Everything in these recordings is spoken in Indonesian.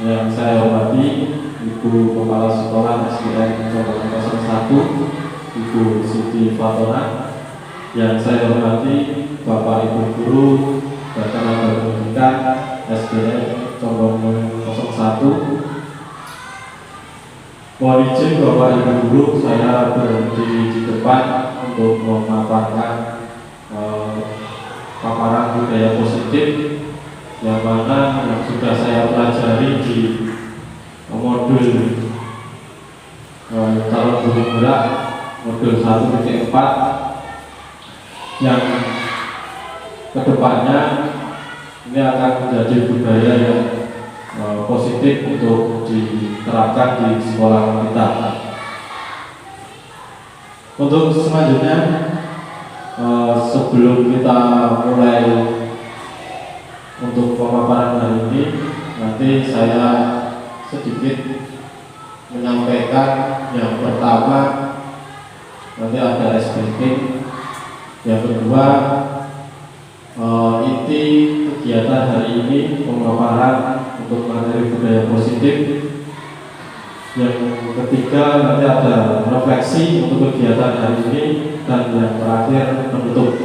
Yang saya hormati Ibu Kepala Sekolah SDN Cabang 01, Ibu Siti Fatona. Yang saya hormati Bapak Ibu Guru dan tenaga pendidikan SDN Cabang 01. Mohon izin Bapak Ibu Guru, saya berdiri di depan untuk memaparkan paparan budaya positif yang mana yang sudah saya pelajari di modul calon guru gerak modul 1.4 yang kedepannya ini akan menjadi budaya yang positif untuk diterapkan di sekolah kita. Untuk selanjutnya, sebelum kita mulai untuk pemaparan hari ini, nanti saya sedikit menyampaikan yang pertama, nanti ada SBK, yang kedua inti kegiatan hari ini pemaparan untuk materi budaya positif, yang ketiga nanti ada refleksi untuk kegiatan hari ini, dan yang terakhir penutup.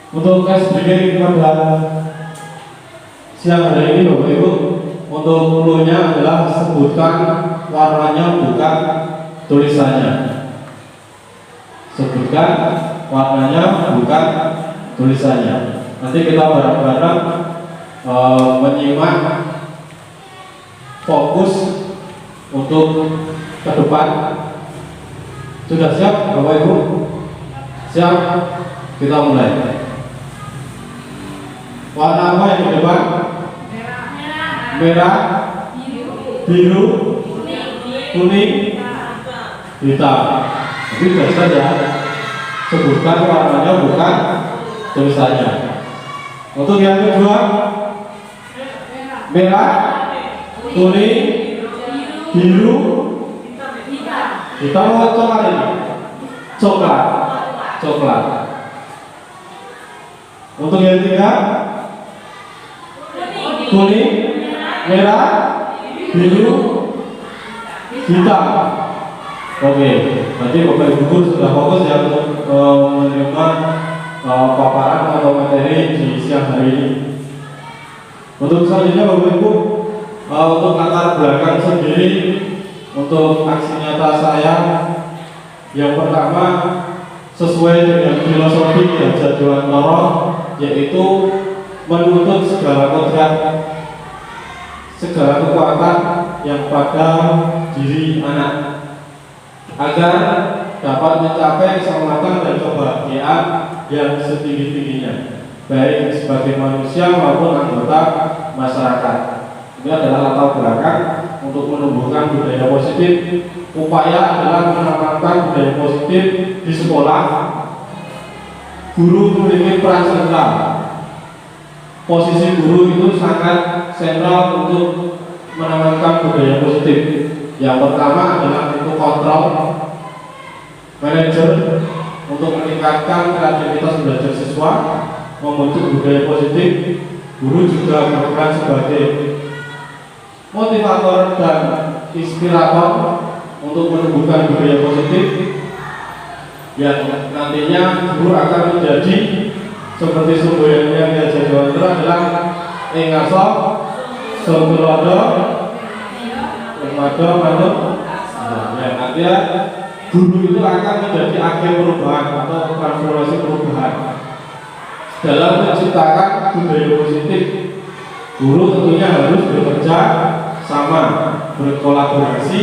Untuk SBK pada siang hari ini Bapak Ibu, untuk clue-nya adalah sebutkan warnanya bukan tulisannya. Sebutkan warnanya bukan tulisannya. Nanti kita bareng-bareng menyimak fokus untuk ke depan. Sudah siap Bapak Ibu? Siap? Kita mulai. Warna apa yang di depan? Merah, biru, kuning, hitam. Jadi sudah saja. Sebutkan warnanya bukan tulisannya. Untuk yang kedua, merah, kuning, biru, hitam atau coklat ini? Coklat. Coklat. Untuk yang ketiga, kuning, merah, biru, hitam. Oke, nanti Bapak Ibu Guru sudah fokus ya untuk menerima paparan atau materi di siang hari ini. Untuk selanjutnya Bapak Ibu, untuk latar belakang sendiri untuk aksi nyata saya, yang pertama sesuai dengan filosofi Ki Jadwantoro, yaitu menuntut segala kodrat, segala kekuatan yang pada diri anak, agar dapat mencapai keselamatan dan kebahagiaan yang setinggi-tingginya, baik sebagai manusia maupun anggota masyarakat. Ini adalah latar belakang untuk menumbuhkan budaya positif. Upaya adalah menanamkan budaya positif di sekolah. Guru memiliki peran sentral. Posisi guru itu sangat sentral untuk menanamkan budaya positif. Yang pertama adalah untuk kontrol, manajer untuk meningkatkan kreativitas belajar siswa, membentuk budaya positif. Guru juga berperan sebagai motivator dan inspirator untuk menumbuhkan budaya positif, yang nantinya guru akan menjadi seperti sumbernya Ki Jadwantoro adalah ingaso, sumbelodo, manut. Yang artinya guru itu akan menjadi agen perubahan atau transformasi perubahan dalam menciptakan budaya positif. Guru tentunya harus bekerja sama, berkolaborasi,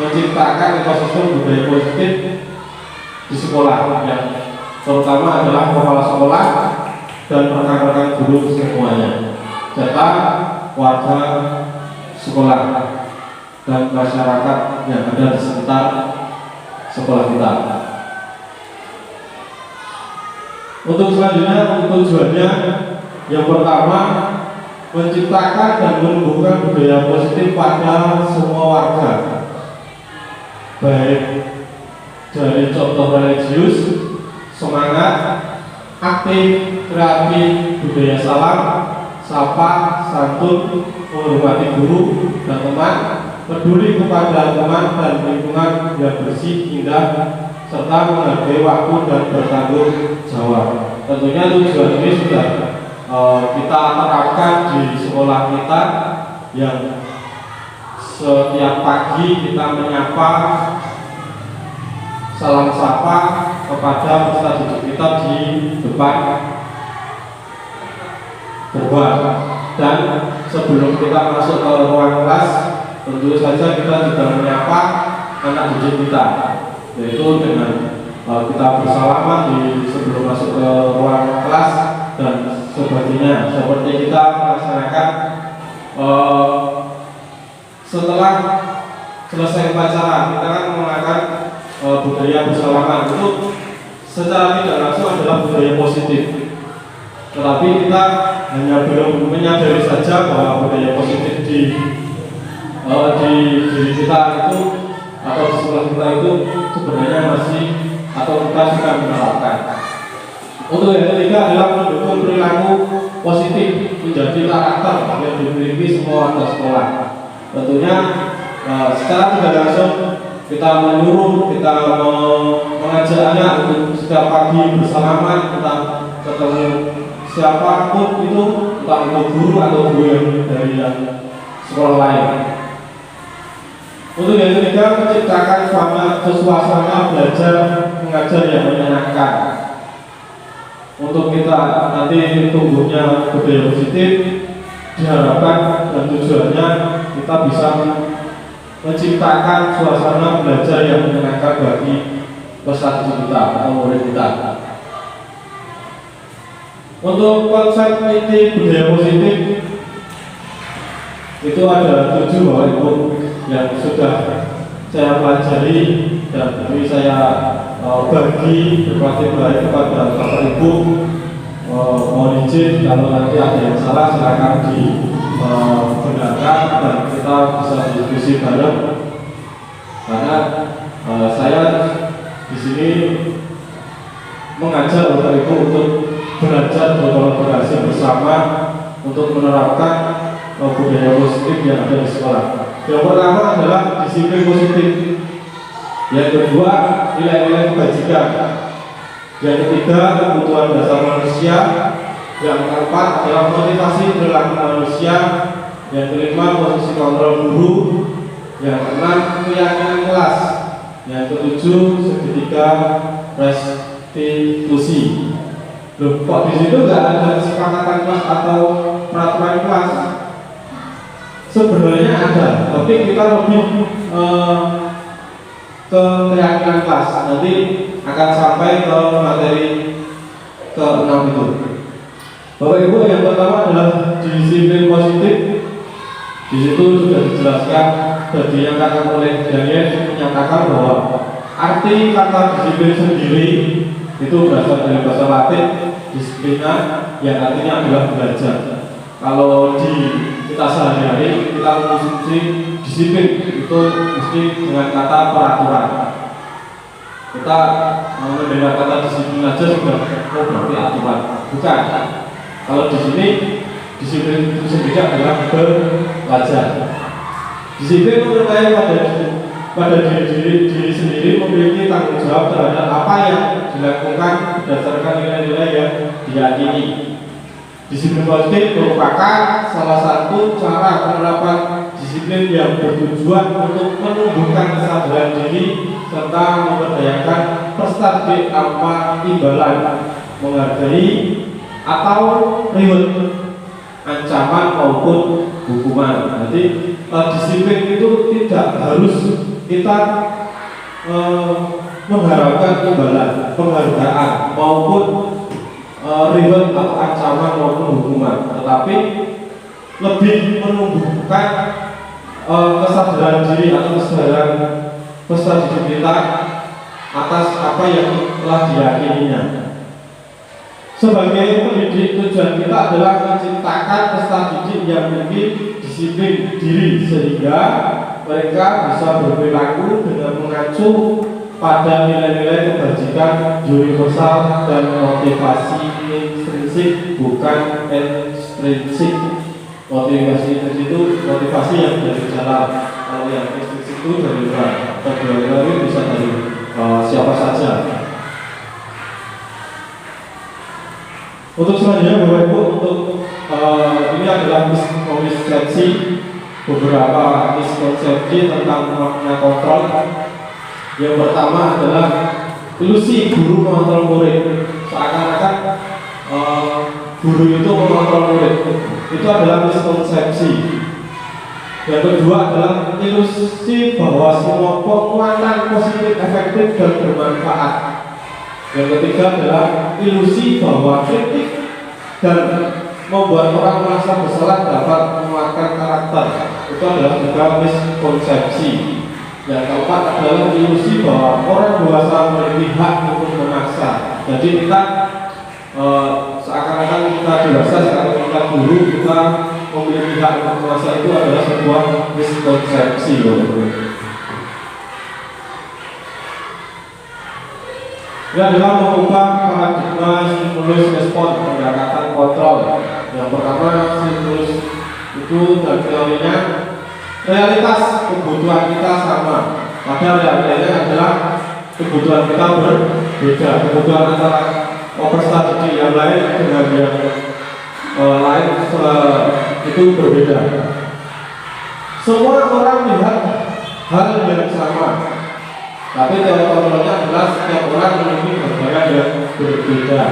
menciptakan ekosistem budaya positif di sekolah, yang terutama adalah kepala sekolah dan rekan-rekan guru semuanya, serta warga sekolah dan masyarakat yang ada di sekitar sekolah kita. Untuk selanjutnya, untuk tujuannya, yang pertama menciptakan dan menumbuhkan budaya positif pada semua warga, baik dari contoh religius, semangat, aktif, kreatif, budaya salam, sapa, santun, menghormati guru dan teman, peduli kepada teman dan lingkungan yang bersih, indah, serta menghargai waktu dan bertanggung jawab. Tentunya tujuan ini sudah kita terapkan di sekolah kita, yang setiap pagi kita menyapa, salam sapa kepada peserta didik kita di depan gerbang. Dan sebelum kita masuk ke ruang kelas, tentu saja kita juga menyapa anak didik kita, yaitu dengan kita bersalaman di sebelum masuk ke ruang kelas dan sebagainya. Seperti kita melaksanakan setelah selesai upacara, kita kan menggunakan budaya bersalaman. Itu secara tidak langsung adalah budaya positif, tetapi kita hanya belum menyadari saja bahwa budaya positif di diri kita itu atau di sekolah kita itu sebenarnya masih atau kita sudah menerapkan. Untuk yang ketiga adalah mendukung perilaku positif menjadi karakter yang dimiliki semua warga sekolah. Tentunya secara tidak langsung kita menyuruh, kita mengajak anak untuk setiap pagi bersalaman, kita ketemu siapapun itu, entah itu guru atau guru dari sekolah lain. Untuk yang ketiga, menciptakan suasana belajar mengajar yang menyenangkan. Untuk kita nanti tumbuhnya budaya positif, diharapkan dan tujuannya kita bisa menciptakan suasana belajar yang menyenangkan bagi peserta kita atau murid kita. Untuk konsep inti budaya positif itu ada 7 Bapak Ibu yang sudah saya pelajari, dan ini saya bagi berbagai baik kepada Bapak Ibu. Mohon izin kalau nanti ada yang salah silakan dibenarkan dan kita bisa diskusi bareng, karena saya di sini mengajak Bapak Ibu untuk belajar berkolaborasi bersama untuk menerapkan budaya positif yang ada di sekolah. Yang pertama adalah disiplin positif, yang kedua nilai-nilai kebajikan, yang ketiga kebutuhan dasar manusia, yang keempat adalah motivasi perilaku manusia, yang kelima posisi kontrol guru, yang keenam keyakinan kelas, yang ketujuh segitiga restitusi. Loh, kok di situ nggak ada kesepakatan kelas atau peraturan kelas? Sebenarnya ada, tapi kita lebih ke keyakinan kelas. Nanti akan sampai ke materi ke-6 itu. Bapak Ibu, yang pertama adalah disiplin positif. Di situ sudah dijelaskan dan dinyatakan oleh Daniel, menyatakan bahwa arti kata disiplin sendiri itu berasal dari bahasa Latin disiplina, yang artinya adalah belajar. Kalau di kita sehari-hari kita mengkonsumsi disiplin itu mesti dengan kata peraturan. Kita mendengar kata disiplin aja sudah berarti aturan, bukan. Kalau di sini disiplin itu sendiri adalah belajar. Disiplin menurut saya pada diri sendiri memiliki tanggung jawab terhadap apa yang dilakukan berdasarkan nilai-nilai yang diyakini. Disiplin positif merupakan salah satu cara penerapan disiplin yang bertujuan untuk menumbuhkan kesadaran diri serta memberdayakan peserta didik tanpa imbalan, menghargai atau reward, ancaman maupun hukuman. Jadi disiplin itu tidak harus kita mengharapkan imbalan, penghargaan maupun reward atau ancaman maupun hukuman, tetapi lebih menumbuhkan kesadaran diri atau kesadaran peserta didik kita atas apa yang telah diyakininya. Sebagai pendidik, tujuan kita adalah menciptakan peserta didik yang memiliki disiplin diri sehingga mereka bisa berperilaku dengan mengacu pada nilai-nilai kebajikan universal dan motivasi intrinsik, bukan ekstrinsik. Motivasi intrinsik itu motivasi yang dari dalam, kalau yang ekstrinsik itu dari luar. Kedua-duanya itu bisa dari siapa saja. Untuk selanjutnya Bapak Ibu, untuk ini adalah miskonsepsi, beberapa miskonsepsi tentang makna kontrol. Yang pertama adalah ilusi guru mengontrol murid, seakan-akan guru itu mengontrol murid. Itu adalah miskonsepsi. Yang kedua adalah ilusi bahwa semua penguatan positif, efektif, dan bermanfaat. Yang ketiga adalah ilusi bahwa kritik dan membuat orang merasa bersalah dapat menguatkan karakter. Itu adalah juga miskonsepsi. Yang keempat adalah ilusi bahwa orang dewasa memiliki hak untuk memaksa. Jadi kita seakan-akan kita dewasa, seakan kita guru, kita memiliki hak untuk memaksa, itu adalah sebuah miskonsepsi. Ini adalah mengubah paradigma stimulus respon, pendekatan kontrol. Yang pertama, stimulus itu dari teorinya realitas kebutuhan kita sama, padahal realitanya adalah kebutuhan kita berbeda. Kebutuhan antara peserta didik yang lain dengan yang lain itu berbeda. Semua orang melihat hal yang sama, tapi teori kontrolnya adalah setiap orang memiliki gambaran yang berbeda.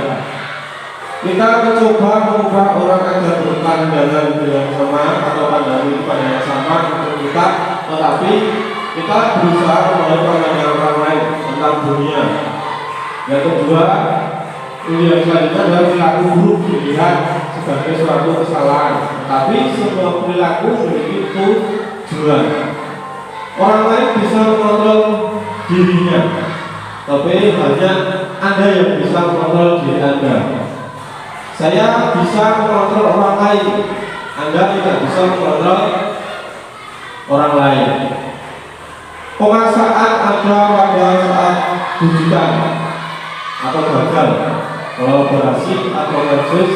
Kita mencoba mengubah orang agar berpandangan yang sama atau pandangan yang sama untuk kita, tetapi kita berusaha memulai pandangan orang lain tentang dunia. Yang kedua, ini yang selanjutnya adalah perilaku buruk dilihat sebagai suatu kesalahan, tapi semua perilaku memiliki tujuan. Orang lain bisa mengontrol dirinya, tapi hanya Anda yang bisa mengontrol diri Anda. Saya bisa mengontrol orang lain, Anda tidak bisa mengontrol orang lain. Pemaksaan ada pada saat wujudan atau gagal, kolaborasi atau versus,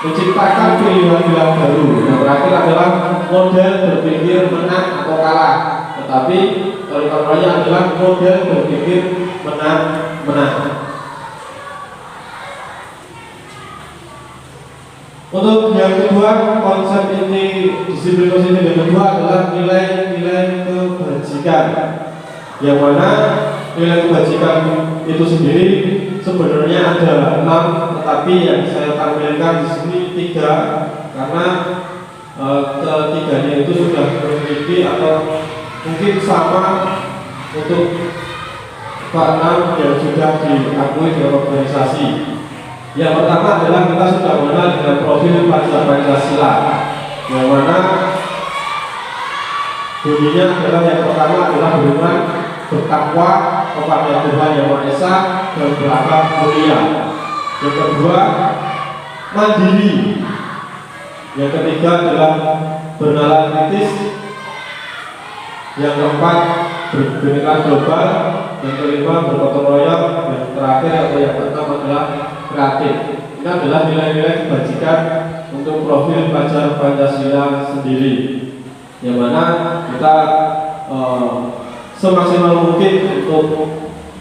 menciptakan pilihan-pilihan baru. Yang terakhir adalah model berpikir menang atau kalah, tetapi kontrolnya adalah model berpikir menang. Untuk yang kedua, konsep ini disiplin positif yang kedua adalah nilai-nilai kebajikan, yang mana nilai kebajikan itu sendiri sebenarnya ada 6, tetapi yang saya tampilkan di sini 3 karena ketiganya itu sudah memiliki atau mungkin sama untuk ke-6 yang sudah diakui di organisasi. Yang pertama adalah kita sudah mengenal dengan profil pelajar Pancasila, yang mana bunyinya adalah yang pertama adalah beriman, bertakwa kepada Tuhan Yang Maha Esa dan berakhlak mulia. Yang kedua, mandiri. Yang ketiga adalah bernalar kritis. Yang keempat, berpikiran global. Yang kelima, bergotong royong. Yang terakhir atau yang keenam adalah kreatif. Ini adalah nilai-nilai kebajikan untuk profil pelajar Pancasila sendiri, yang mana kita semaksimal mungkin untuk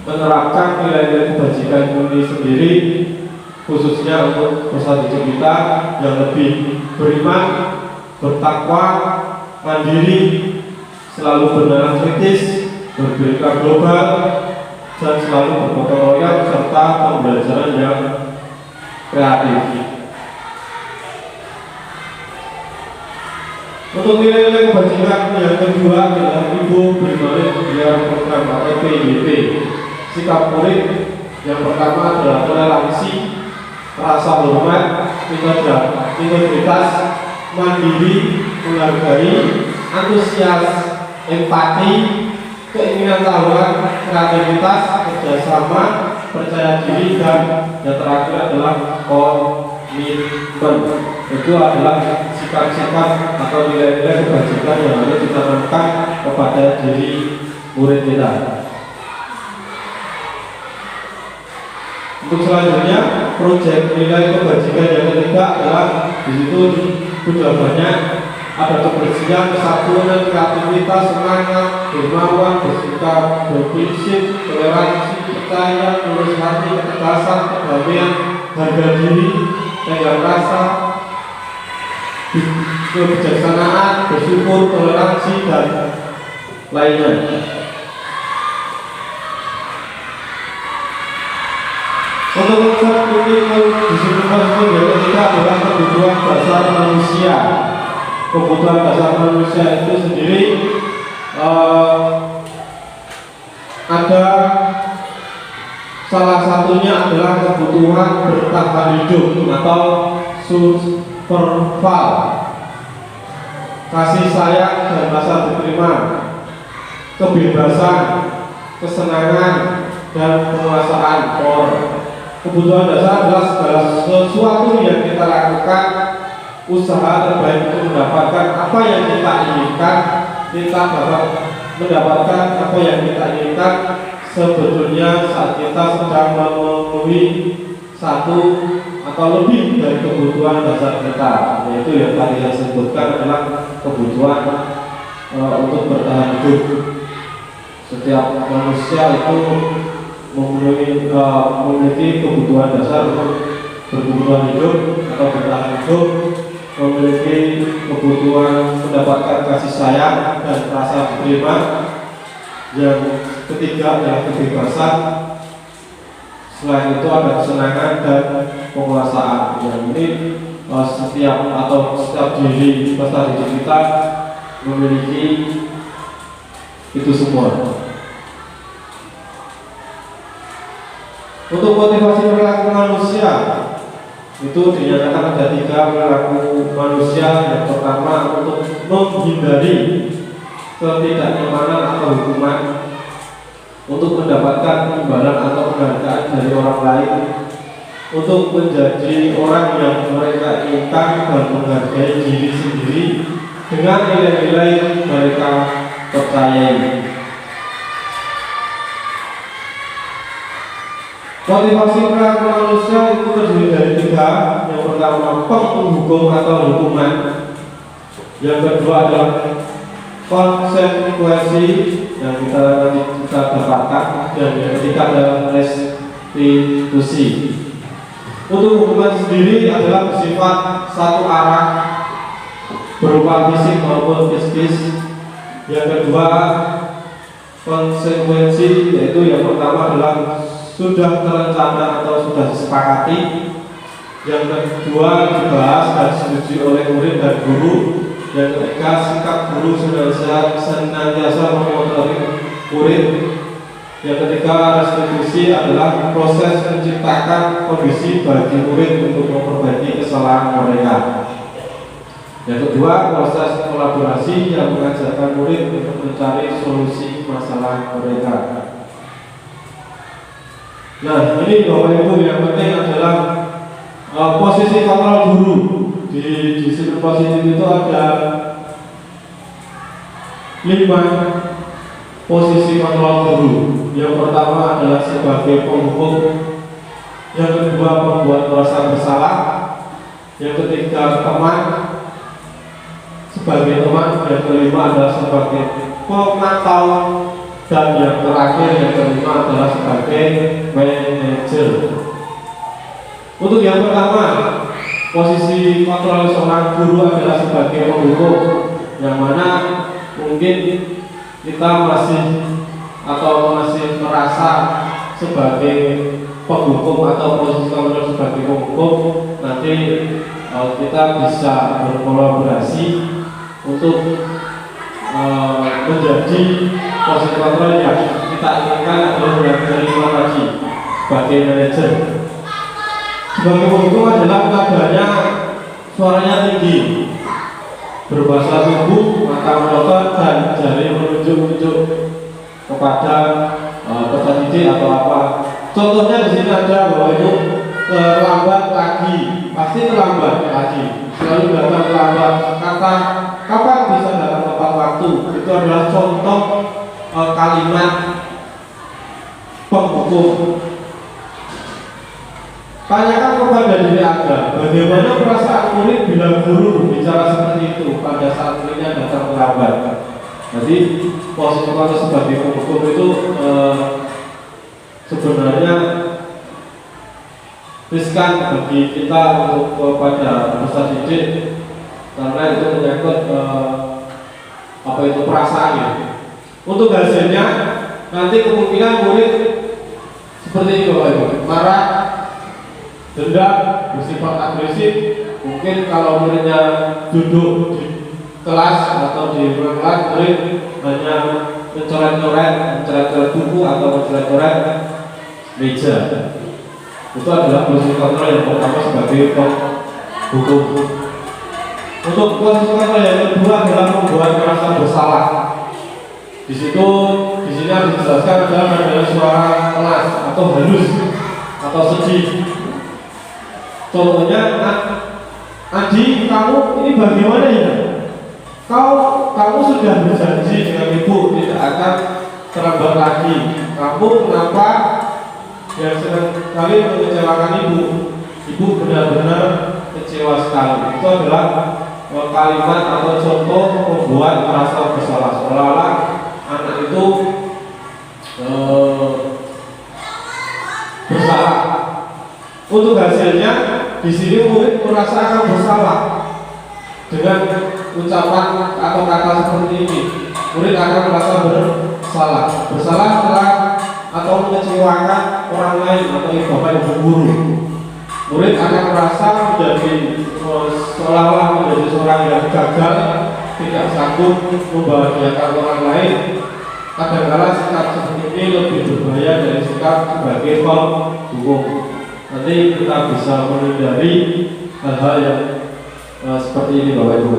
menerapkan nilai-nilai kebajikan ini sendiri, khususnya untuk peserta didik kita yang lebih beriman, bertakwa, mandiri, selalu bernalar kritis, berpikiran global, dan selalu bergotong royong serta pembelajaran yang kreatif. Untuk nilai-nilai kebajikan yang kedua adalah Ibu Primaris Biar Program atau PIBP. Sikap murid yang pertama adalah toleransi, rasa hormat, integritas, mandiri, menghargai, antusias, empati, keinginan tahuan, kreativitas, kerjasama, percaya diri, dan yang terakhir adalah komitmen. Itu adalah sikap-sikap atau nilai-nilai kebajikan yang harus ditanamkan kepada diri murid kita. Untuk selanjutnya, proyek nilai kebajikan yang ketiga adalah di situ sudah banyak ada kebersihan, kesatuan, kreativitas, semangat, dermawan, bersikap, berprinsip, toleransi, percaya, tulus hati, ketegasan, kedamaian, harga diri, tenggang rasa, kebijaksanaan, bersyukur, toleransi, dan lainnya. Untuk konsep ini disimpulkan yang ketiga adalah kebutuhan dasar manusia. Kebutuhan dasar manusia itu sendiri ada salah satunya adalah kebutuhan bertahan hidup atau survival, kasih sayang dan rasa diterima, kebebasan, kesenangan, dan penguasaan power. Kebutuhan dasar adalah segala sesuatu yang kita lakukan, usaha terbaik untuk mendapatkan apa yang kita inginkan. Kita dapat mendapatkan apa yang kita inginkan sebetulnya saat kita sedang memenuhi satu atau lebih dari kebutuhan dasar kita, yaitu yang tadi saya sebutkan adalah kebutuhan untuk bertahan hidup. Setiap manusia itu memiliki kebutuhan dasar untuk berkebutuhan hidup atau bertahan hidup, memiliki kebutuhan mendapatkan kasih sayang dan rasa diterima. Yang ketiga adalah kebebasan. Selain itu ada kesenangan dan penguasaan. Yang ini setiap diri peserta didik kita memiliki itu semua. Untuk motivasi perilaku manusia itu dinyatakan ada 3 perilaku manusia. Yang pertama, untuk menghindari ketidaknyamanan atau hukuman, untuk mendapatkan imbalan atau penghargaan dari orang lain, untuk menjadi orang yang mereka inginkan dan menghargai diri sendiri dengan nilai-nilai mereka percayai. Motivasi perilaku manusia itu terdiri dari 3. Yang pertama, penghukum atau hukuman. Yang kedua adalah konsekuensi yang kita dapatkan, dan yang ketiga adalah restitusi. Untuk hukuman sendiri adalah bersifat satu arah, berupa fisik maupun psikis. Yang kedua, konsekuensi, yaitu yang pertama adalah sudah terencana atau sudah disepakati. Yang kedua, dibahas dan disetujui oleh murid dan guru. Yang ketiga, sikap guru senantiasa mengotori murid. Yang ketiga, restitusi adalah proses menciptakan kondisi bagi murid untuk memperbaiki kesalahan mereka. Yang kedua, proses kolaborasi yang mengajarkan murid untuk mencari solusi masalah mereka. Nah, ini Bapak Ibu, yang penting adalah posisi kontrol guru. Di disiplin positif itu ada 5 posisi kontrol guru. Yang pertama adalah sebagai penghukum, yang kedua membuat merasa bersalah, yang ketiga teman sebagai teman, yang kelima adalah sebagai pemantau, dan yang terakhir yang kelima adalah sebagai manajer. Untuk yang pertama, posisi kontrol seorang guru adalah sebagai penghukum, yang mana mungkin kita masih merasa sebagai penghukum atau posisi kontrol sebagai penghukum. Nanti kita bisa berkolaborasi untuk menjadi posisi kontrol yang kita inginkan adalah yang kelima lagi sebagai manajer. Sebagai penghukum adalah nadanya suaranya tinggi, berbahasa tubuh, mata melotot, dan jari menunjuk-nunjuk kepada peserta didik atau apa. Contohnya di sini ada bahwa itu terlambat lagi, pasti terlambat lagi, selalu datang terlambat. Kata kapan bisa datang tepat waktu, itu adalah contoh kalimat penghukum. Tanyakan kepada diri Anda, bagaimana perasaan murid bila guru bicara seperti itu pada saat muridnya datang terlambat. Jadi posisi kita sebagai penghukum itu sebenarnya riskan bagi kita untuk kepada peserta didik, karena itu menyangkut apa itu perasaannya. Untuk hasilnya nanti kemungkinan murid seperti itu, Bapak Ibu, marah, dendam, bersifat agresif. Mungkin kalau muridnya duduk di kelas atau di ruang kelas, murid hanya mencoret-coret buku atau mencoret-coret meja. Itu adalah posisi kontrol yang pertama sebagai hukum. Untuk posisi kontrol yang kedua adalah membuat merasa bersalah. Di sini harus dijelaskan adalah suara keras atau halus atau sedih. Contohnya, Adi, kamu ini bagaimana ya? Kamu sudah berjanji dengan ibu tidak akan terlambat lagi. Kamu kenapa yang sedang kali mengecewakan ibu? Ibu benar-benar kecewa sekali. Itu adalah kalimat atau contoh membuat merasa bersalah, seolah-olah anak itu bersalah. Untuk hasilnya, di sini murid merasakan bersalah dengan ucapan atau kata seperti ini. Murid akan merasa bersalah setelah atau mengecewakan orang lain atau bapak ibu guru. Murid akan merasa menjadi seolah-olah menjadi seorang yang gagal, tidak sanggup membahagiakan orang lain. Kadang-kadang sikap seperti ini lebih berbahaya dari sikap sebagai penghukum. Nanti kita bisa menghindari hal-hal yang seperti ini, Bapak Ibu.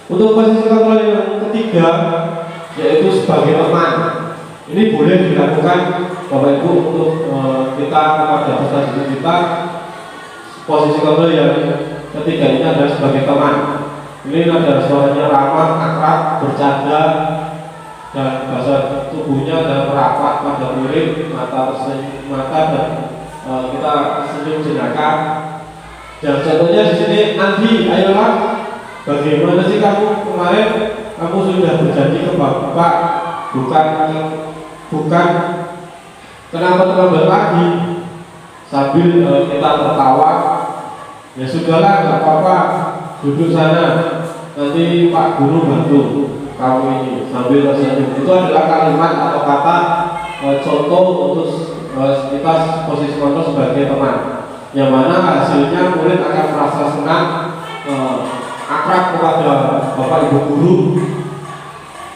Untuk posisi kontrol yang ketiga, yaitu sebagai teman. Ini boleh dilakukan, Bapak Ibu, untuk kita kepada peserta didik kita. Posisi kontrol yang ketiga ini adalah sebagai teman. Ini adalah suaranya ramah, akrab, bercanda, dan bahasa tubuhnya adalah merapat pada murid, mata dan kita senyum jenaka. Dan contohnya di sini, Andi, ayolah, bagaimana sih kamu kemarin? Kamu sudah berjanji ke bapak, bukan kenapa terlambat lagi? Sambil kita tertawa, ya sudahlah, nggak apa-apa, duduk sana, nanti Pak Guru bantu kamu ini, sambil tersenyum. Itu adalah kalimat atau kata contoh untuk kita posisi kontrol sebagai teman, yang mana hasilnya murid akan merasa senang, akrab kepada bapak ibu guru.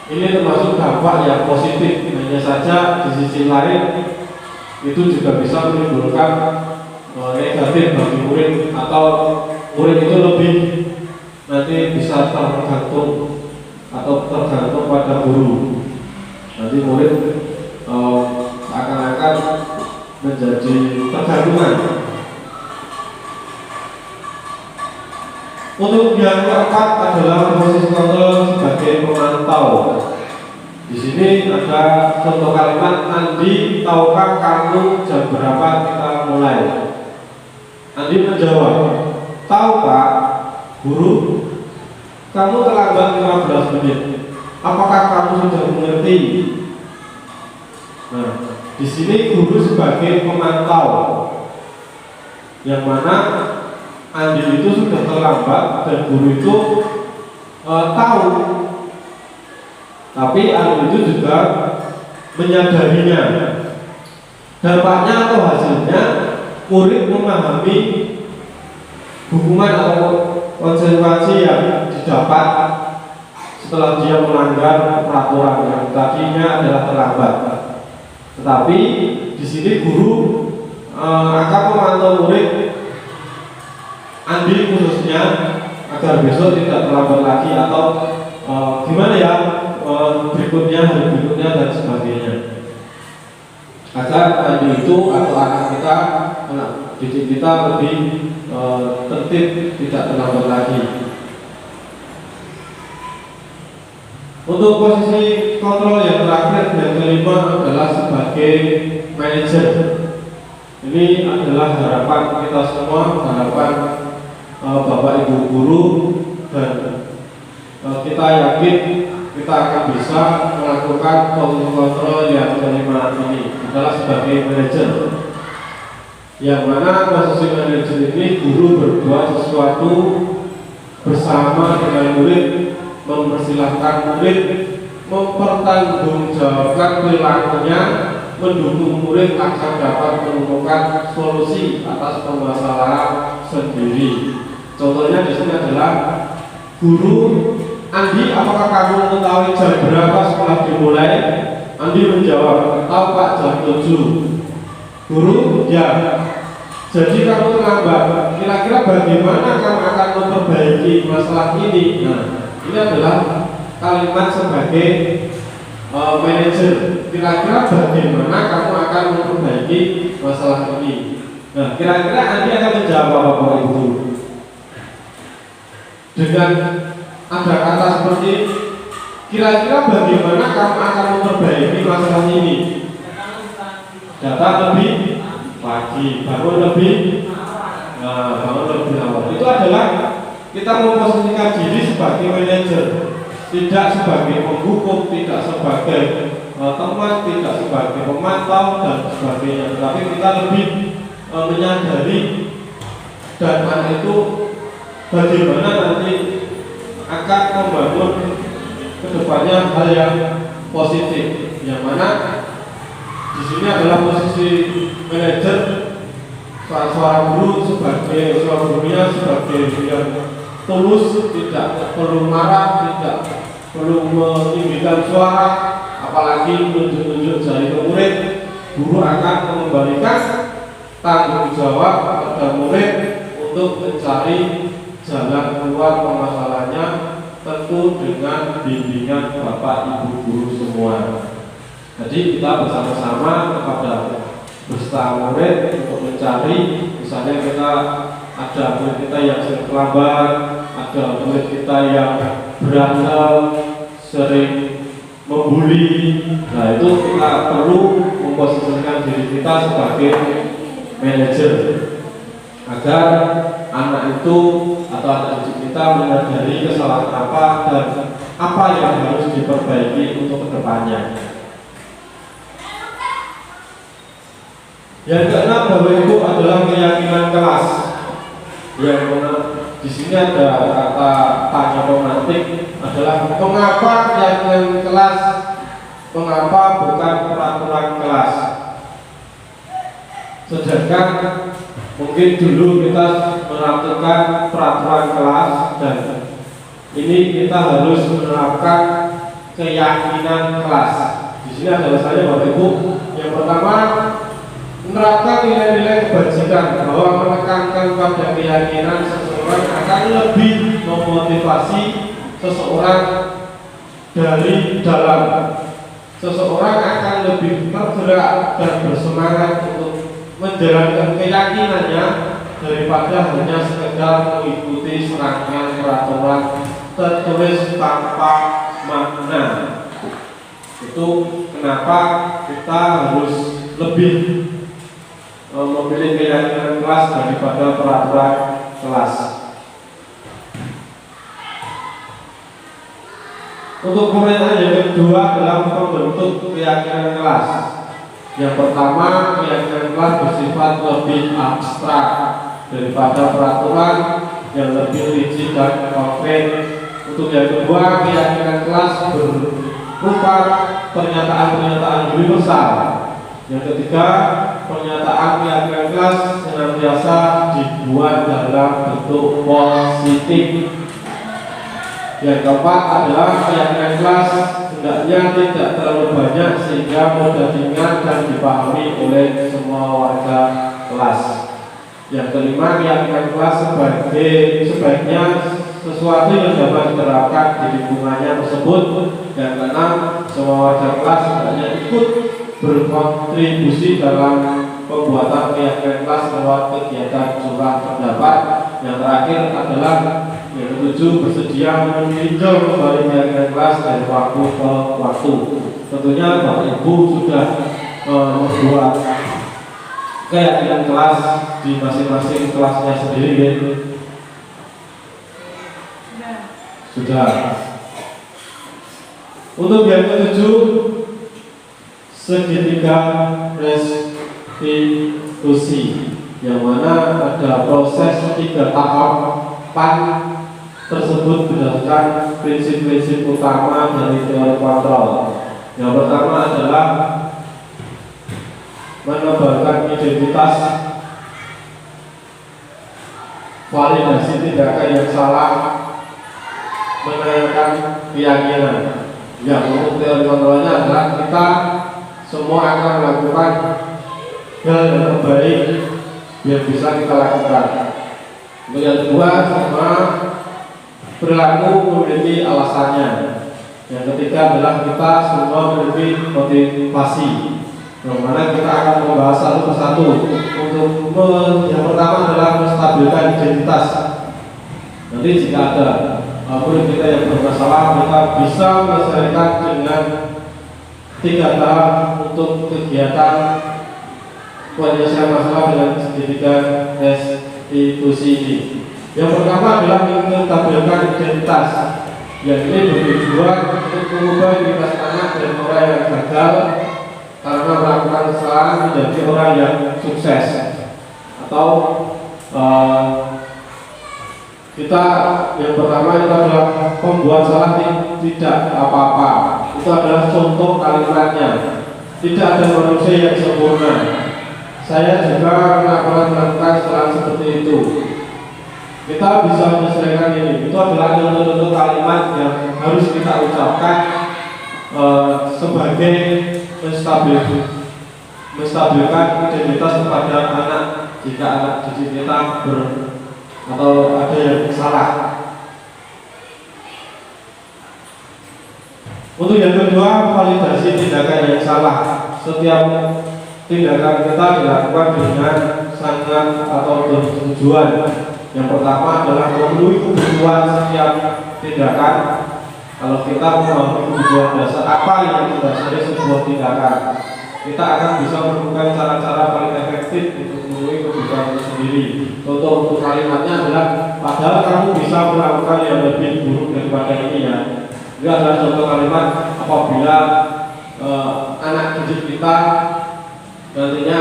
Ini termasuk dampak yang positif. Hanya saja di sisi lain itu juga bisa menimbulkan negatif bagi murid, atau murid itu lebih nanti bisa tergantung pada guru. Nanti murid akan menjadi tergantungan. Untuk yang keempat adalah posisi kontrol sebagai pemantau. Di sini ada contoh kalimat, Andi, tahukah kamu jam berapa kita mulai? Andi menjawab, tahu Pak Guru, kamu terlambat 15 menit. Apakah kamu sudah mengerti? Nah, di sini guru sebagai pemantau, yang mana Andi itu sudah terlambat dan guru itu tahu, tapi Andi itu juga menyadarinya. Dampaknya atau hasilnya, murid memahami hukuman atau konsekuensi yang didapat setelah dia melanggar peraturan yang tadinya adalah terlambat. Tetapi di sini guru akan memantau murid Andi khususnya agar besok tidak terlambat lagi, atau gimana ya berikutnya, hari berikutnya dan sebagainya, agar Andi itu atau anak kita, anak didik kita lebih tertib, tidak terlambat lagi. Untuk posisi kontrol yang terakhir, yang kelima adalah sebagai manajer. Ini adalah harapan kita semua, harapan Bapak Ibu guru, dan kita yakin kita akan bisa melakukan kontrol yang kelima ini adalah sebagai manajer, yang mana posisi manajer ini guru berbuat sesuatu bersama dengan murid, mempersilahkan murid, mempertanggungjawabkan perilakunya, mendukung murid agar dapat menemukan solusi atas permasalahan sendiri. Contohnya di sini adalah guru, Andi, apakah kamu mengetahui jam berapa sekolah dimulai? Andi menjawab, tahu Pak, jam 7. Guru, ya. Jadi kamu terlambat. Kira-kira bagaimana kamu akan memperbaiki masalah ini? Nah, ini adalah kalimat sebagai manajer. Kira-kira bagaimana kamu akan memperbaiki masalah ini? Nah, kira-kira Andi akan menjawab apa Bapak Ibu? Dengan ada kata seperti, kira-kira bagaimana kamu akan memperbaiki masalah ini? Datang lebih pagi, bangun lebih awal. Itu adalah kita memposisikan diri sebagai manajer, tidak sebagai penghukum, tidak sebagai teman, tidak sebagai pemantau dan sebagainya. Tetapi kita lebih menyadari dan hal itu bagaimana nanti akan membangun kedepannya hal yang positif, yang mana di sini adalah posisi manajer, seorang guru sebagai seorang gurunya sebagai yang tulus, tidak perlu marah, tidak perlu meninggikan suara, apalagi menunjuk-nunjuk jari ke murid. Guru akan mengembalikan tanggung jawab kepada murid untuk mencari jalan keluar permasalahannya, tentu dengan bimbingan Bapak Ibu guru semua. Jadi kita bersama-sama kepada beserta murid untuk mencari, misalnya kita ada murid kita yang sering terlambat, ada murid kita yang berantem, sering membuli. Nah, itu kita perlu memposisikan diri kita sebagai manajer agar anak itu atau anak didik kita menyadari kesalahan apa dan apa yang harus diperbaiki untuk kedepannya. Yang keenam, Bapak Ibu, adalah keyakinan kelas. Yang di sini ada kata tanya romantik, adalah mengapa keyakinan kelas, mengapa bukan peraturan kelas. Sedangkan mungkin dulu kita menerapkan peraturan kelas, dan ini kita harus menerapkan keyakinan kelas. Di sini adalah saya, Bapak Ibu. Yang pertama, menerapkan nilai-nilai kebajikan, bahwa menekankan pada keyakinan seseorang akan lebih memotivasi seseorang dari dalam. Seseorang akan lebih tergerak dan bersemangat untuk menjalankan keyakinannya daripada hanya sekedar mengikuti serangkaian peraturan tertulis tanpa makna. Itu kenapa kita harus lebih memilih keyakinan kelas daripada peraturan kelas. Untuk pemerintahan yang kedua adalah membentuk keyakinan kelas. Yang pertama, keyakinan kelas bersifat lebih abstrak daripada peraturan yang lebih rigid dan konkret. Untuk yang kedua, keyakinan kelas berupa pernyataan-pernyataan universal. Yang ketiga, pernyataan keyakinan kelas senantiasa dibuat dalam bentuk positif. Yang keempat adalah keyakinan kelas hendaknya tidak terlalu banyak sehingga mudah diingat dan dipahami oleh semua warga kelas. Yang kelima, keyakinan kelas sebaiknya sesuatu yang dapat diterapkan di lingkungannya tersebut. Yang keenam, semua warga kelas hendaknya ikut berkontribusi dalam pembuatan keyakinan kelas lewat kegiatan jumlah pendapat. Yang terakhir adalah yang ketujuh, bersedia meninjau kembali keyakinan kelas dari waktu ke waktu. Tentunya Bapak Ibu sudah membuat keyakinan kelas di masing-masing kelasnya sendiri ya? Sudah. Untuk yang ketujuh, segitiga restitusi, yang mana ada proses 3 tahapan tersebut berdasarkan prinsip-prinsip utama dari teori kontrol. Yang pertama adalah menebalkan identitas, validasi tindakan yang salah, menanyakan keyakinan. Ya, untuk teori kontrolnya adalah kita semua akan melakukan hal yang terbaik yang bisa kita lakukan. Untuk yang kedua, semua perilaku memiliki alasannya. Yang ketiga adalah kita semua memiliki motivasi, yang mana kita akan membahas satu persatu. Untuk yang pertama adalah menstabilkan identitas. Nanti jika ada murid kita yang bermasalah, kita bisa menyelesaikan dengan 3 tahap untuk kegiatan penyelesaian masalah dengan segitiga restitusi ini. Yang pertama adalah menstabilkan identitas, yang ini bertujuan untuk mengubah identitas anak dari orang yang gagal karena melakukan kesalahan menjadi orang yang sukses. Atau kita yang pertama itu adalah pembuat salah tidak apa-apa. Itu adalah contoh kalimatnya. Tidak ada manusia yang sempurna. Saya juga pernah melakukan kesalahan seperti itu. Kita bisa menyelesaikan ini. Itu adalah contoh-contoh kalimat yang harus kita ucapkan sebagai menstabilkan identitas kepada anak jika anak didik kita atau ada yang salah. Untuk yang kedua, validasi tindakan yang salah. Setiap tindakan kita dilakukan dengan sangat atau bertujuan. Yang pertama adalah memenuhi kebutuhan setiap tindakan. Kalau kita memenuhi kebutuhan dasar apa yang mendasari sebuah tindakan, kita akan bisa menemukan cara-cara paling efektif untuk memenuhi kebutuhan itu sendiri. Contoh untuk kalimatnya adalah, padahal kamu bisa melakukan yang lebih buruk daripada ini ya. Ini adalah contoh kalimat apabila anak didik kita nantinya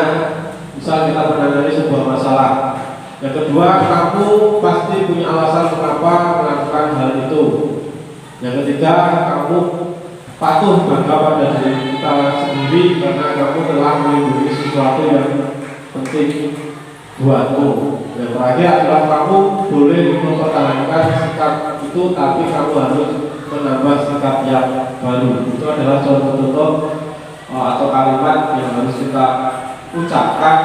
bisa kita menangani sebuah masalah. Yang kedua, kamu pasti punya alasan kenapa melakukan hal itu. Yang ketiga, kamu patuh bangga pada diri kita sendiri karena kamu telah melindungi sesuatu yang penting buatmu. Yang terakhir adalah kamu boleh mempertahankan sikap itu, tapi kamu harus menambah sikap yang baru. Itu adalah contoh-contoh atau kalimat yang harus kita ucapkan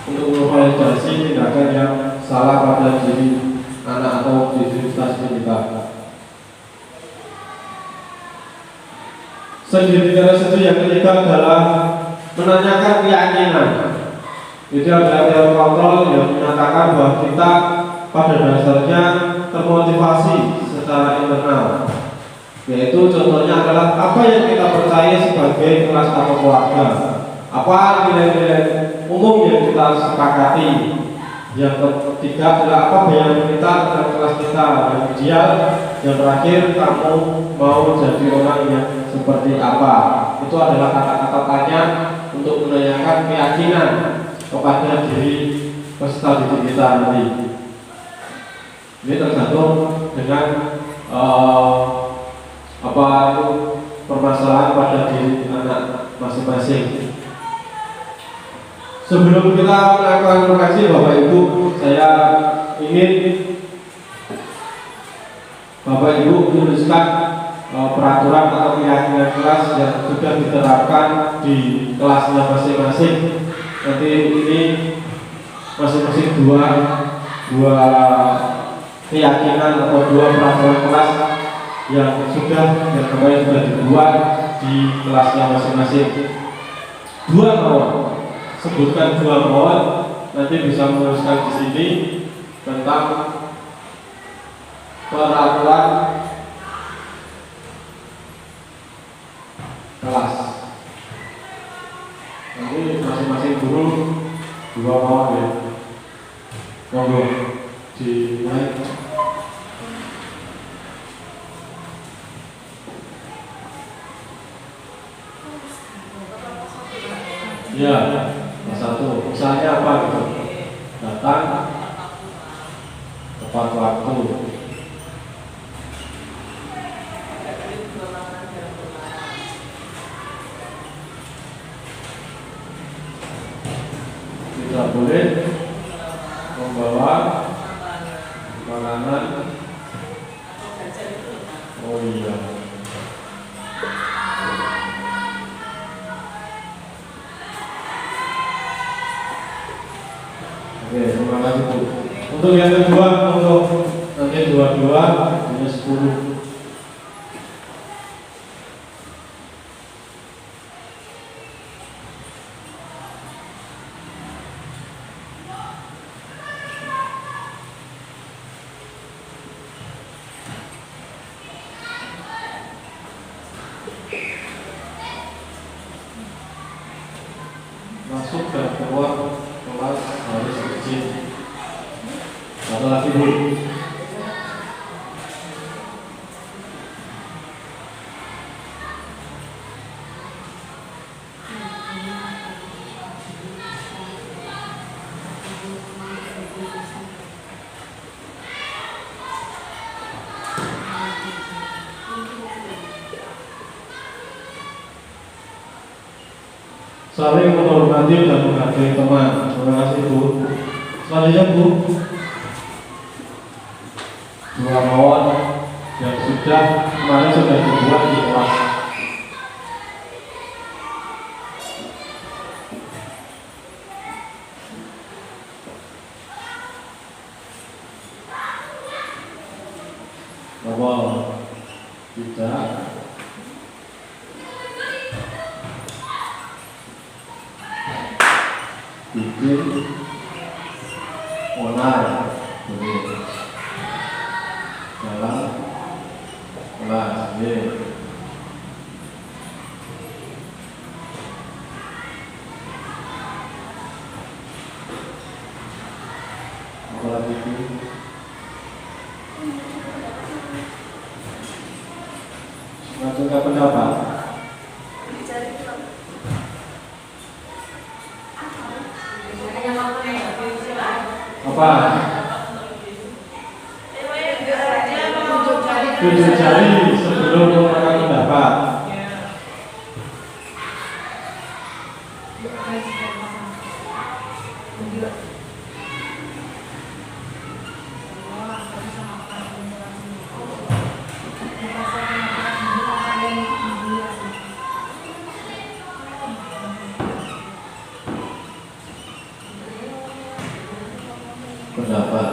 untuk memvalidasi tindakan yang salah pada diri anak atau diri kita sendiri. Segitiga restitusi yang ketiga adalah menanyakan keyakinan. Jadi ada teori kontrol yang menyatakan bahwa kita pada dasarnya termotivasi secara internal. Yaitu contohnya adalah apa yang kita percaya sebagai kelas atau keluarga. Apa nilai-nilai umum yang kita sepakati. Yang ketiga adalah apa bayangan kita tentang kelas kita yang ideal. Yang terakhir, kamu mau jadi orang yang seperti apa. Itu adalah kata-kata tanya untuk menanyakan keyakinan kepada diri peserta didik kita nanti. Ini tergantung dengan apa itu permasalahan pada diri anak masing-masing. Sebelum kita melakukan refleksi, Bapak Ibu, saya ingin Bapak Ibu menuliskan peraturan atau keyakinan kelas yang sudah diterapkan di kelasnya masing-masing. Nanti ini masing-masing dua keyakinan atau 2 peraturan kelas yang sudah dibuat di kelasnya masing-masing. 2 mohon, sebutkan 2 mohon, nanti bisa menuliskan di sini tentang peraturan kelas. Nanti masing-masing guru dua mawon ya. Monggo dimulai. Ya, satu. Misalnya apa gitu? Datang tepat waktu. Tidak boleh membawa makanan. Oh iya. Oke, terima kasih Bu. Untuk yang kedua, untuk nanti dua-dua hanya 10. Masuk dan keluar kelas harus izin. Satu lagi Bu. Saling menghormati dan menghargai teman. Terima kasih Bu. Selanjutnya Bu, dua mawon yang kemarin sudah dibuat di kelas. Nomor 3. Bikin onar dalam kelas B. Apalagi itu mengajukan pendapat. Apa? Tunjuk jari sebelum mengatakan pendapat. Pendapat.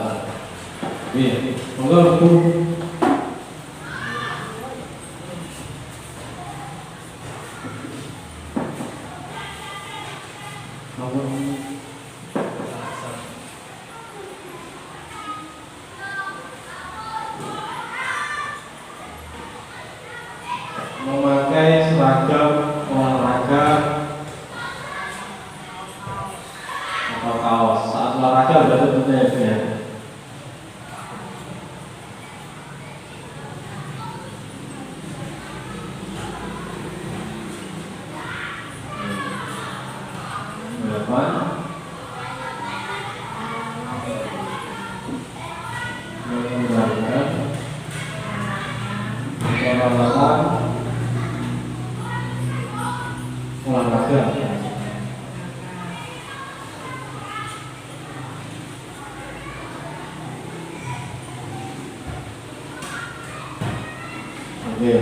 Iya, monggo Bu. Memakai seragam olahraga atau kaos saat olahraga berarti betul ya. Berapa? Menggunakan peralatan olahraga. Oke,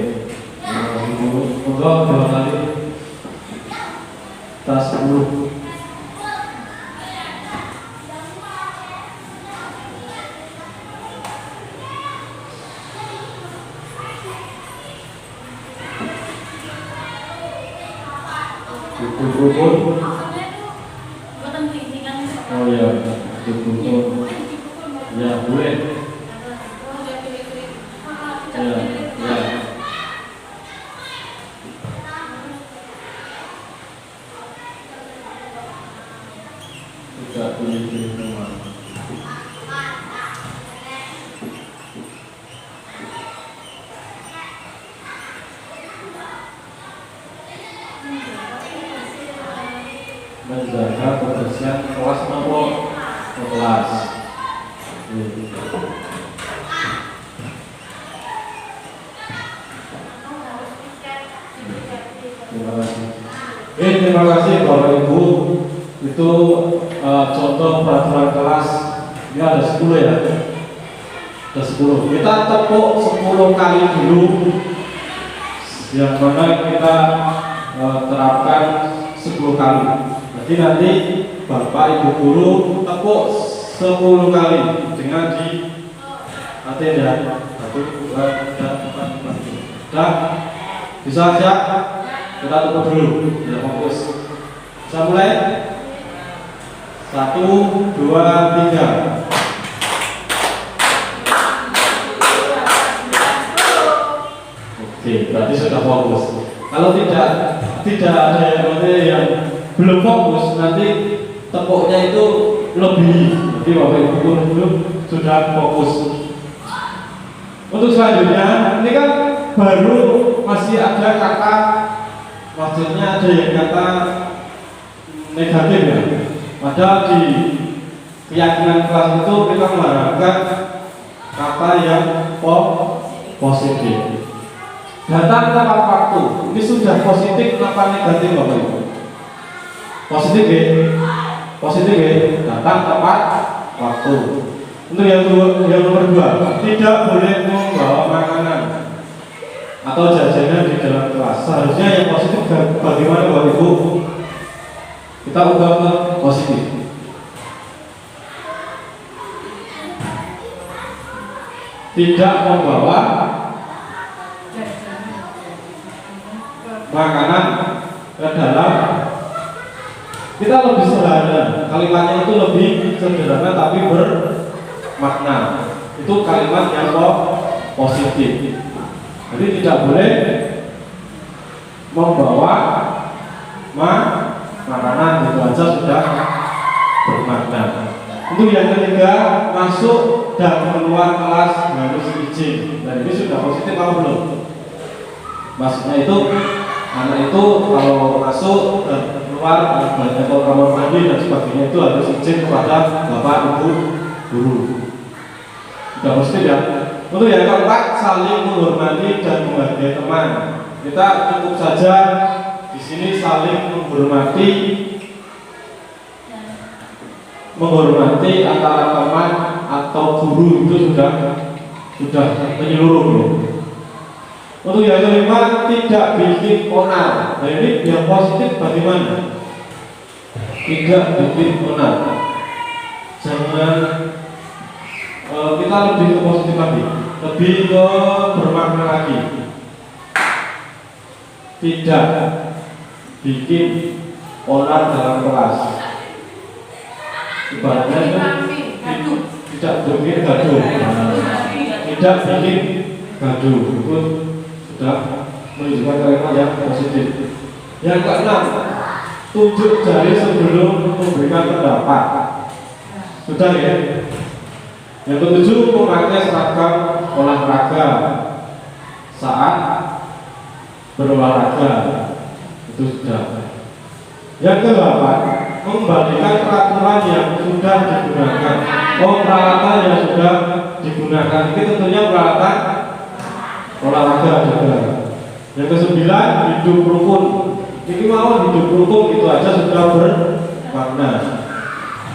untuk dua kali tas 10. Dikumpul. Oh ya, dikumpul. Ya boleh. Ya, ya. tidak bunyi rumah. Menjaga kebersihan kelas nomor kelas. Terima kasih Bapak Ibu. Itu contoh peraturan kelas. Ini ada 10 ya. Ada 10. Kita tepuk 10 kali dulu. Yang mana kita terapkan 10 kali. Jadi nanti Bapak Ibu guru tepuk 10 kali dengan di latihan ya. 1, 2, 3, 4, 5. Sudah? Bisa siap? Kita tepuk dulu. Sudah fokus. Bisa mulai? 1, 2, 3. Oke, berarti sudah fokus. Kalau tidak ada yang belum fokus, nanti tepuknya itu lebih. Jadi Bapak Ibu dulu sudah fokus. Untuk selanjutnya, ini kan baru masih ada kata, maksudnya ada yang kata negatif ya. Padahal di keyakinan kelas itu kita mengharapkan kata yang positif. Datang tepat waktu, ini sudah positif apa negatif Bapak Ibu? Positif ya? Positif ya? Datang tepat waktu. Untuk yang nomor 2, tidak boleh membawa makanan atau jajanan di dalam kelas. Seharusnya yang positif bagaimana Bapak Ibu? Kita ubah ke positif. Tidak membawa makanan ke dalam. Kita lebih sederhana, kalimatnya itu lebih sederhana tapi bermakna. Itu kalimat yang positif. Jadi tidak boleh membawa makanan, itu aja sudah bermakna. Untuk yang ketiga, masuk dan keluar kelas harus izin. Dan ini sudah positif atau belum? Maksudnya itu anak itu kalau masuk dan keluar banyak kamar mandi dan sebagainya itu harus izin kepada Bapak Ibu guru. Sudah positif ya. Untuk yang keempat, saling menghormati dan menghargai teman. Kita cukup saja di sini saling menghormati antara teman atau guru itu sudah menyeluruh. Untuk yang kelima, tidak bikin onar. Nah ini yang positif bagaimana? Tidak bikin onar. Jangan kita lebih ke positif lagi, lebih ke bermakna lagi. Tidak bikin onar dalam kelas. Ibaratnya tidak bikin gaduh. Tidak bikin gaduh. Itu sudah menunjukkan kalimat yang positif. Yang keenam, tunjuk jari sebelum memberikan pendapat. Sudah ya. Yang ketujuh, memakai seragam olahraga saat berolahraga. Itu sudah. Yang kedelapan, membalikan peraturan yang sudah digunakan. Peralatan yang sudah digunakan. Ini tentunya peralatan olahraga juga. Yang kesembilan, hidup rukun. Ini mau hidup rukun itu aja sudah bermakna.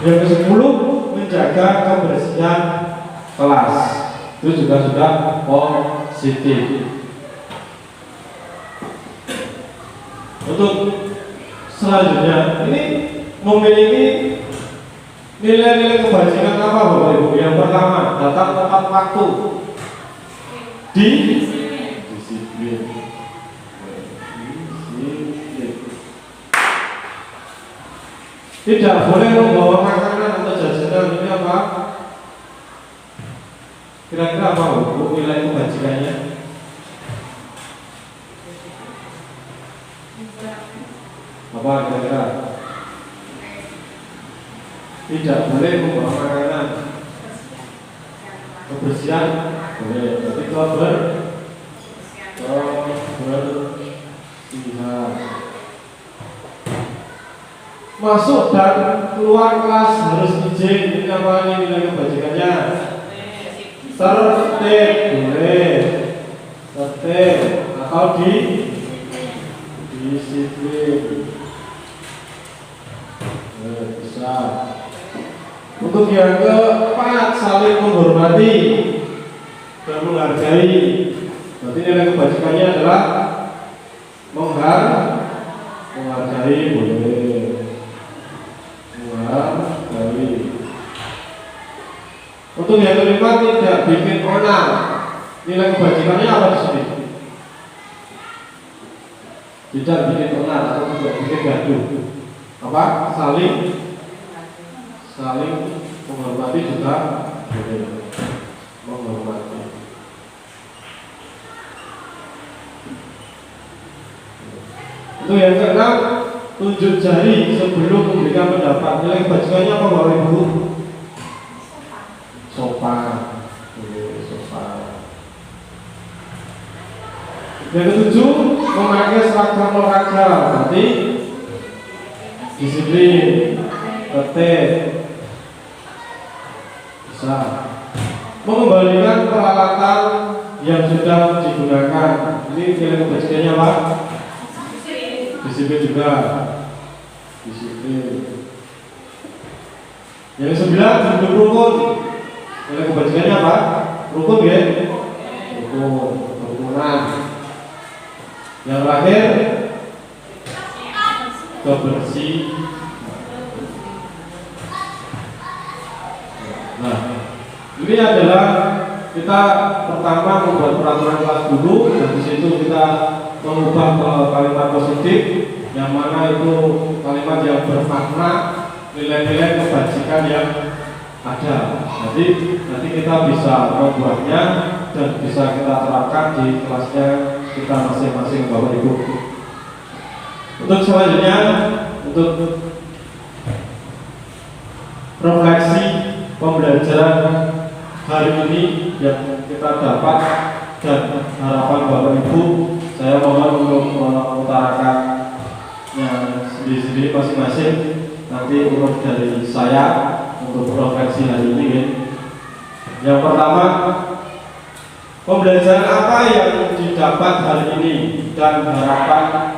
Yang kesepuluh, menjaga kebersihan kelas. Itu juga sudah positif. Untuk selanjutnya, ini memiliki nilai-nilai kebajikan apa Bapak Ibu? Yang pertama, datang tepat waktu. Disiplin. Tidak boleh membawa makanan atau jajanan. Ini apa? Kira-kira apa Bu nilai kebajikannya? Apa kira-kira? tidak boleh membawa makanan. Kebersihan boleh, tapi kebersihan. Masuk dan keluar kelas harus izin. Ini apa ini nilai kebajikannya? Tertib boleh, tertib atau disiplin. Bisa. Untuk yang keempat, saling menghormati dan menghargai. Berarti nilai kebajikannya adalah menghargai boleh. Untuk yang kelima, tidak bikin onar. Nilai kebajikannya apa di sini? Tidak bikin onar atau tidak bikin gaduh. Apa? Saling menghormati juga boleh. Menghormati. Untuk yang keenam, tunjuk jari sebelum memberikan pendapat. Nilai kebajikannya apa Bapak Ibu? Sopan. Yang ketujuh, memakai seragam olahraga. Berarti disiplin, tertib. Bisa. Mengembalikan peralatan yang sudah digunakan. Ini nilai kebajikannya apa? Disiplin juga. Disiplin. Yang kesembilan, hidup rukun. Nilai kebajikannya apa? Rukun ya? Rukunan. Yang terakhir, kebersihan. Nah, ini adalah kita pertama membuat peraturan kelas dulu, dan di situ kita mengubah ke kalimat positif, yang mana itu kalimat yang bermakna nilai-nilai kebajikan yang ada. Jadi nanti kita bisa membuatnya dan bisa kita terapkan di kelasnya kita masing-masing Bapak Ibu. Untuk selanjutnya, untuk refleksi pembelajaran hari ini yang kita dapat dan harapan Bapak Ibu, saya mohon untuk mengutarakannya sendiri-sendiri masing-masing. Nanti urut dari saya untuk refleksi hari ini. Yang pertama, pembelajaran apa yang didapat hari ini dan harapan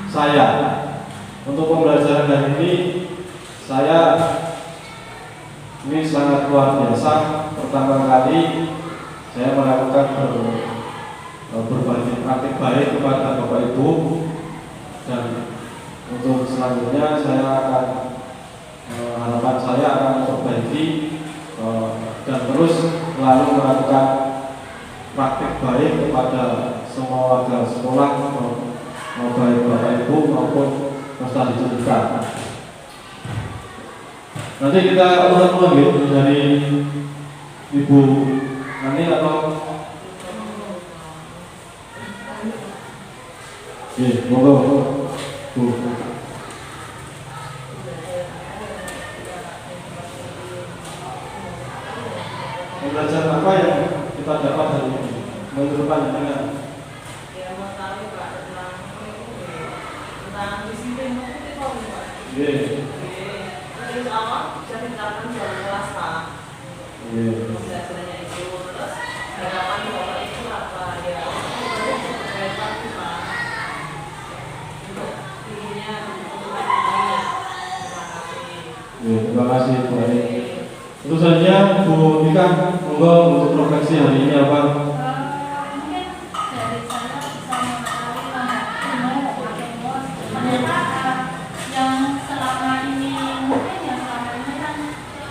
saya. Untuk pembelajaran hari ini, saya ini sangat luar biasa. Pertama kali saya melakukan berbagai praktik baik kepada Bapak Ibu, dan untuk selanjutnya saya akan harapan saya akan memperbaiki dan terus selalu melakukan praktik baik kepada semua warga sekolah, baik Bapak Ibu maupun peserta didik kita. Nanti kita ulang-ulang dari Ibu Ani atau monggo Bu. Pembelajaran apa yang kita dapat hari ini menurut panjenengan? Tentang disiplin itu terus awal bisa diterapkan di kelas Pak. Pembelajarannya itu terus harapan Bapak itu apa ya? Terima kasih Bu Ani. Tentu saja Bu Tika, monggo untuk refleksi hari ini apa? Mungkin dari saya bisa mengetahui ternyata yang selama ini kan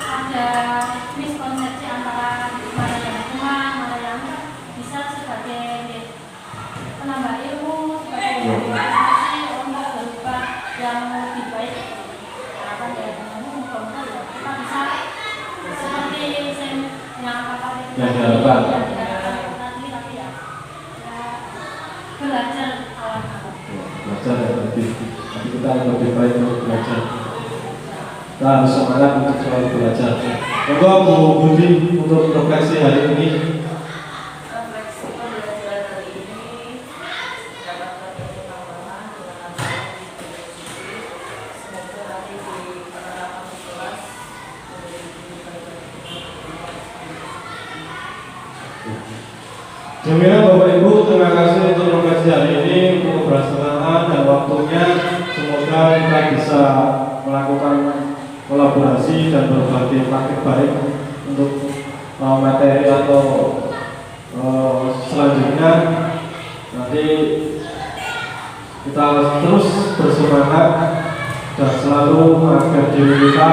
ada miskonsepsi antara mana yang rumah, mana yang bisa sebagai penambah ilmu, sebagai motivasi untuk berubah yang lebih baik. Harapan dari moga-moga ya kita bisa seperti yang diharapkan tapi ya belajar awal-awal. Belajar ya, nanti kita lebih baik untuk belajar. kita harus semangat untuk selalu belajar. Monggo Bu Budi untuk refleksi hari ini. Refleksi pembelajaran hari ini dapatkan keutamaan dengan apa yang disuci. Semoga nanti di penerapan di kelas Demikian Bapak Ibu, terima kasih untuk refleksi hari ini, untuk kebersamaan dan waktunya. Semoga kita bisa melakukan kolaborasi dan berbagi praktik baik untuk materi atau selanjutnya. Nanti kita harus terus bersemangat dan selalu mengajar diri kita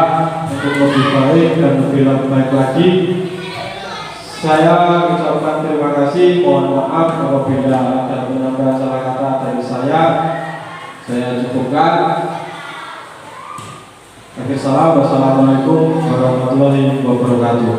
untuk lebih baik dan lebih baik lagi. Saya ucapkan terima kasih, mohon maaf apabila ada penambahan salah kata dari saya cukupkan. Akhir salam, wassalamualaikum warahmatullahi wabarakatuh.